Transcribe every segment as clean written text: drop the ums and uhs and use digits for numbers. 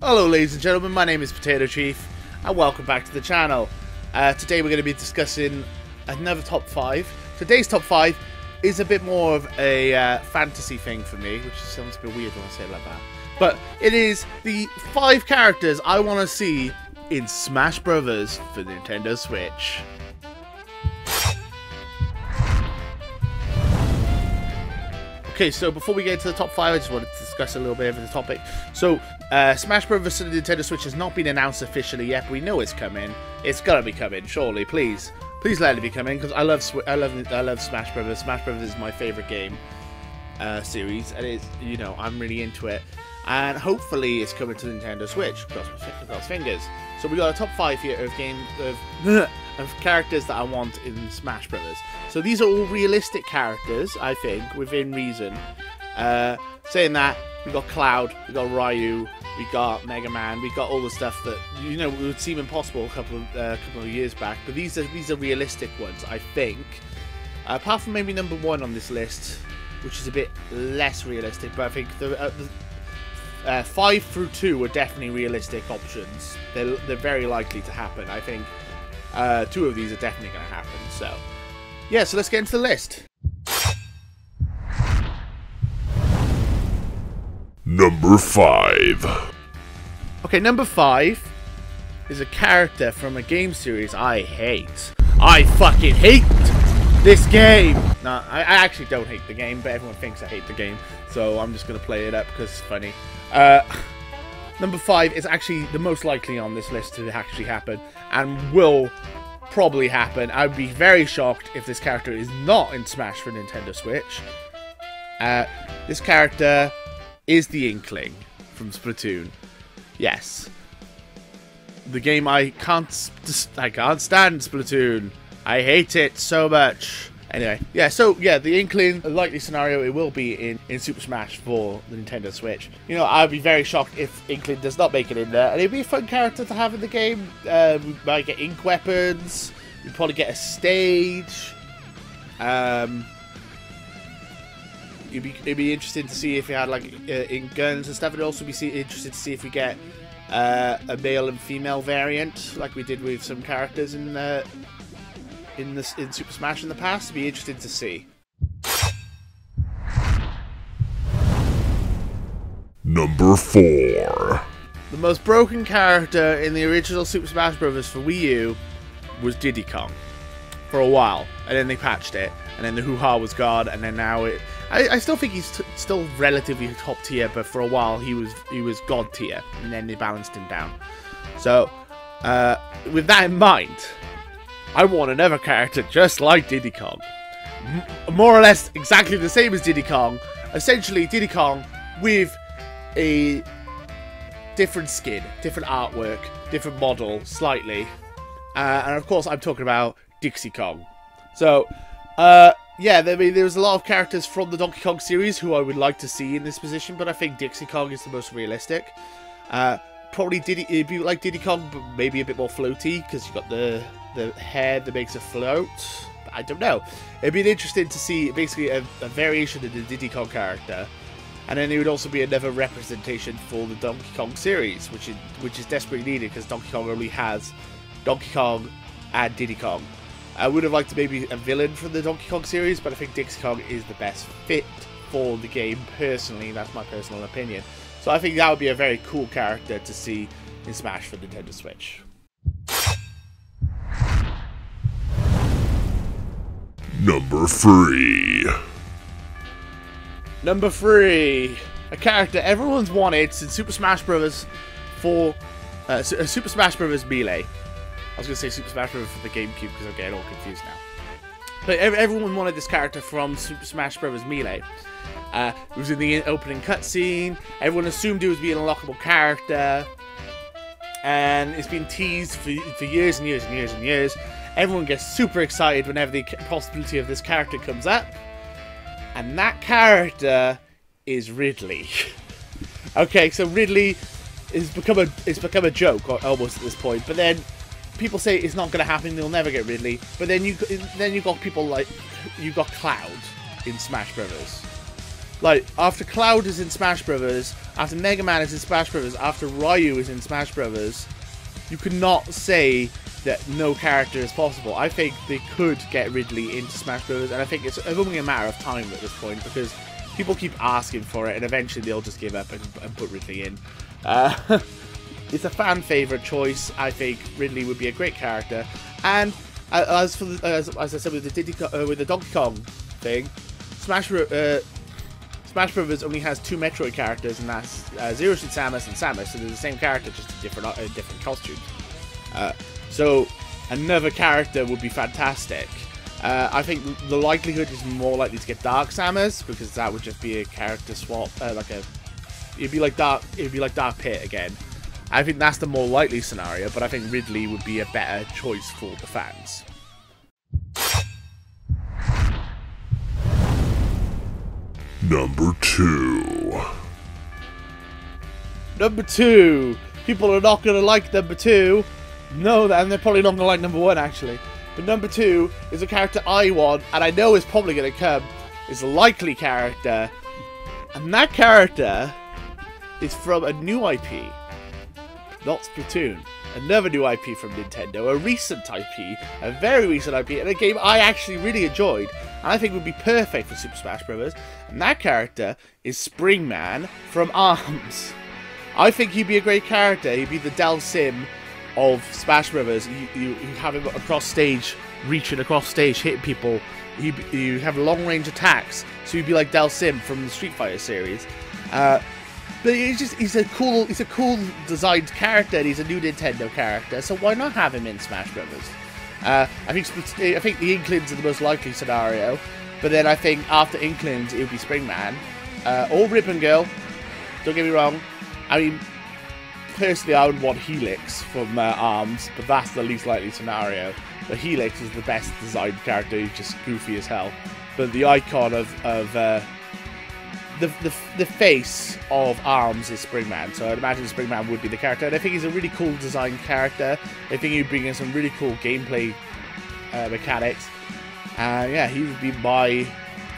Hello ladies and gentlemen, my name is Potato Chief and welcome back to the channel. Today we're going to be discussing another top 5. Today's top 5 is a bit more of a fantasy thing for me, which sounds a bit weird when I say it like that. But it is the 5 characters I want to see in Smash Brothers for Nintendo Switch. Okay, so before we get into the top 5, I just wanted to discuss a little bit of the topic. So, Smash Bros. For the Nintendo Switch has not been announced officially yet, but we know it's coming. It's gotta be coming, surely, please. Please let it be coming, because I love Smash Bros. Smash Bros. Is my favorite game series, and it's, you know, I'm really into it. And hopefully it's coming to the Nintendo Switch, cross fingers. So we got a top 5 here of characters that I want in Smash Brothers. So these are all realistic characters, I think, within reason. Saying that, we got Cloud, we got Ryu, we got Mega Man, we got all the stuff that, you know, would seem impossible a couple of years back. But these are realistic ones, I think. Apart from maybe number 1 on this list, which is a bit less realistic, but I think the 5 through 2 are definitely realistic options. They're very likely to happen. I think 2 of these are definitely going to happen. So, yeah, so let's get into the list. Number 5. Okay, number 5 is a character from a game series I hate. I fucking hate this game! No, I actually don't hate the game, but everyone thinks I hate the game. So I'm just going to play it up because it's funny. Number 5 is actually the most likely on this list to actually happen, and will probably happen. I'd be very shocked if this character is not in Smash for Nintendo Switch. This character is the Inkling from Splatoon. Yes. The game I can't stand Splatoon. I hate it so much. Anyway, yeah, so, yeah, the Inkling, a likely scenario, it will be in Super Smash for the Nintendo Switch. You know, I'd be very shocked if Inkling does not make it in there, and it'd be a fun character to have in the game. We might get ink weapons, we'd probably get a stage. It'd be interesting to see if we had, like, ink guns and stuff. It'd also be interesting to see if we get a male and female variant, like we did with some characters in Super Smash in the past. It'd be interesting to see. Number 4. The most broken character in the original Super Smash Bros. For Wii U was Diddy Kong for a while, and then they patched it, and then the hoo-ha was gone, and then now it. I still think he's still relatively top tier, but for a while he was god tier, and then they balanced him down. So, with that in mind, I want another character just like Diddy Kong. More or less exactly the same as Diddy Kong. Essentially, Diddy Kong with a different skin, different artwork, different model, slightly. And of course, I'm talking about Dixie Kong. So, yeah, there's a lot of characters from the Donkey Kong series who I would like to see in this position, but I think Dixie Kong is the most realistic. Probably it'd be like Diddy Kong, but maybe a bit more floaty, because you've got the hair that makes it float. I don't know. It'd be interesting to see basically a variation of the Diddy Kong character, and then it would also be another representation for the Donkey Kong series, which is desperately needed because Donkey Kong only has Donkey Kong and Diddy Kong. I would have liked maybe a villain from the Donkey Kong series, but I think Dixie Kong is the best fit for the game personally. That's my personal opinion. So I think that would be a very cool character to see in Smash for Nintendo Switch. Number 3. Number 3. A character everyone's wanted since Super Smash Bros. For Super Smash Bros. Melee. I was going to say Super Smash Bros. For the GameCube because I'm getting all confused now. But everyone wanted this character from Super Smash Bros. Melee. It was in the opening cutscene. Everyone assumed it was being an unlockable character. And it's been teased for years and years and years and years. Everyone gets super excited whenever the possibility of this character comes up. And that character is Ridley. Okay, so Ridley has become a joke almost at this point. But then people say it's not going to happen. They'll never get Ridley. But then you got people like you got Cloud in Smash Brothers. Like, after Cloud is in Smash Brothers, after Mega Man is in Smash Brothers, after Ryu is in Smash Brothers, you cannot say that no character is possible. I think they could get Ridley into Smash Brothers, and I think it's only a matter of time at this point, because people keep asking for it, and eventually they'll just give up and put Ridley in. It's a fan favorite choice. I think Ridley would be a great character, and as I said with the Donkey Kong thing, Smash Brothers only has 2 Metroid characters, and that's Zero Suit Samus and Samus, so they're the same character, just in different costumes. So another character would be fantastic. I think the likelihood is more likely to get Dark Samus, because that would just be a character swap, it'd be like Dark Pit again. I think that's the more likely scenario, but I think Ridley would be a better choice for the fans. Number 2. Number 2. People are not going to like number 2. No, and they're probably not going to like number 1, actually. But number 2 is a character I want, and I know is probably going to come. Is a likely character. And that character is from a new IP. Not Splatoon. Another new IP from Nintendo. A recent IP. A very recent IP. And a game I actually really enjoyed. And I think would be perfect for Super Smash Bros. And that character is Springman from ARMS. I think he'd be a great character. He'd be the Del Sim of Smash Bros. You have him across stage, reaching across stage, hitting people. You have long range attacks. So he'd be like Del Sim from the Street Fighter series. But he's a cool designed character, and he's a new Nintendo character, so why not have him in Smash Brothers? I think the Inklings are the most likely scenario, but then I think after Inklings it would be Springman, or Ribbon Girl. Don't get me wrong. I mean, personally I would want Helix from ARMS, but that's the least likely scenario. But Helix is the best designed character. He's just goofy as hell. But the icon of the face of ARMS is Springman, so I'd imagine Springman would be the character, and I think he's a really cool design character. I think he'd bring in some really cool gameplay mechanics. Yeah, he would be my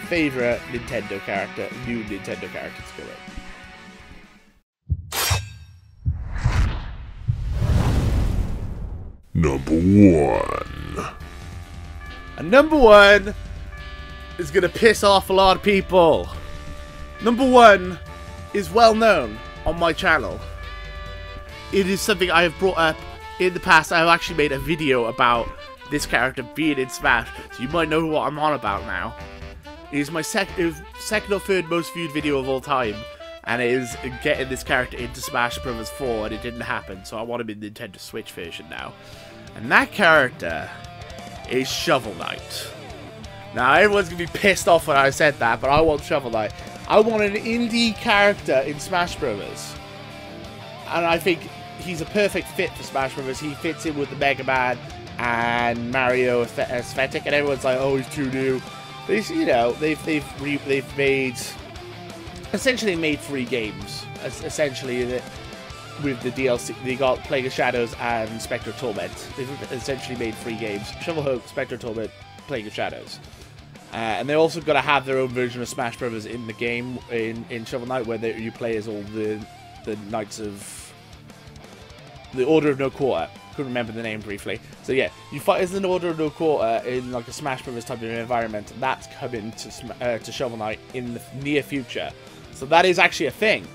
favourite Nintendo character, new Nintendo character to go with. Number 1. And number 1 is going to piss off a lot of people. Number 1 is well known on my channel. It is something I have brought up in the past. I have actually made a video about this character being in Smash, so you might know what I'm on about now. It is my second or third most viewed video of all time, and it is getting this character into Smash Bros. 4, and it didn't happen, so I want him in the Nintendo Switch version now. And that character is Shovel Knight. Now, everyone's going to be pissed off when I said that, but I want Shovel Knight. I want an indie character in Smash Bros. And I think he's a perfect fit for Smash Bros. He fits in with the Mega Man and Mario aesthetic, and everyone's like, "Oh, he's too new." But he's, you know, they've essentially made 3 games. Essentially, with the DLC, they got Plague of Shadows and Spectre Torment. They've essentially made 3 games: Shovel Hope, Spectre Torment, Plague of Shadows. And they're also going to have their own version of Smash Bros. In the game, in Shovel Knight, where you play as all the Knights of the Order of No Quarter. Couldn't remember the name briefly. So yeah, you fight as an Order of No Quarter in like a Smash Bros. Type of environment, and that's coming to Shovel Knight in the near future. So that is actually a thing.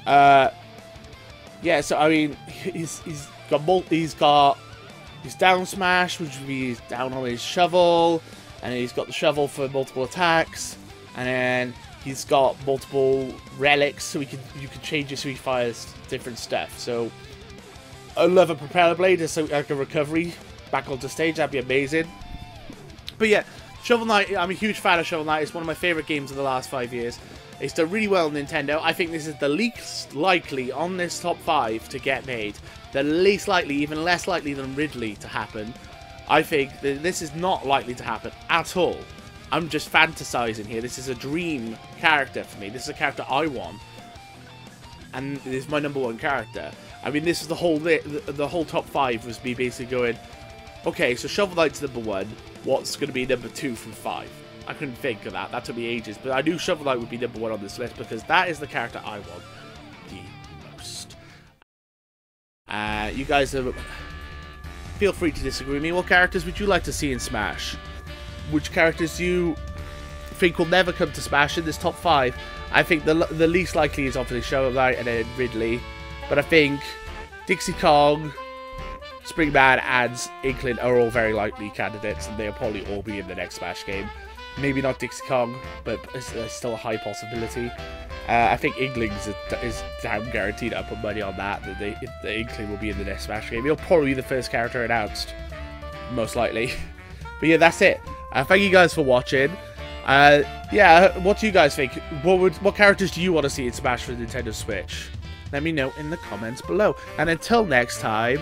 Yeah, so I mean, he's down smash, which would be down on his shovel. And he's got the shovel for multiple attacks, and then he's got multiple relics, so you can change it so he fires different stuff. So I love a propeller blade as like a recovery back onto stage. That'd be amazing. But yeah, Shovel Knight. I'm a huge fan of Shovel Knight. It's one of my favorite games of the last 5 years. It's done really well on Nintendo. I think this is the least likely on this top 5 to get made. The least likely, even less likely than Ridley to happen. I think that this is not likely to happen at all. I'm just fantasizing here. This is a dream character for me. This is a character I want, and this is my number 1 character. I mean, this is the whole top 5 was me basically going, okay, so Shovel Knight's number 1. What's going to be number 2 from 5? I couldn't think of that. That took me ages. But I knew Shovel Knight would be number 1 on this list because that is the character I want the most. You guys feel free to disagree with me. What characters would you like to see in Smash? Which characters do you think will never come to Smash in this top 5? I think the least likely is obviously Shovel Knight and then Ridley. But I think Dixie Kong, Springman, and Inkling are all very likely candidates, and they'll probably all be in the next Smash game. Maybe not Dixie Kong, but it's still a high possibility. I think Inkling is damn guaranteed. I put money on that the Inkling will be in the next Smash game. He'll probably be the first character announced, most likely. But yeah, that's it. Thank you guys for watching. Yeah, what do you guys think? What characters do you want to see in Smash for the Nintendo Switch? Let me know in the comments below. And until next time,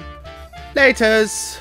laters!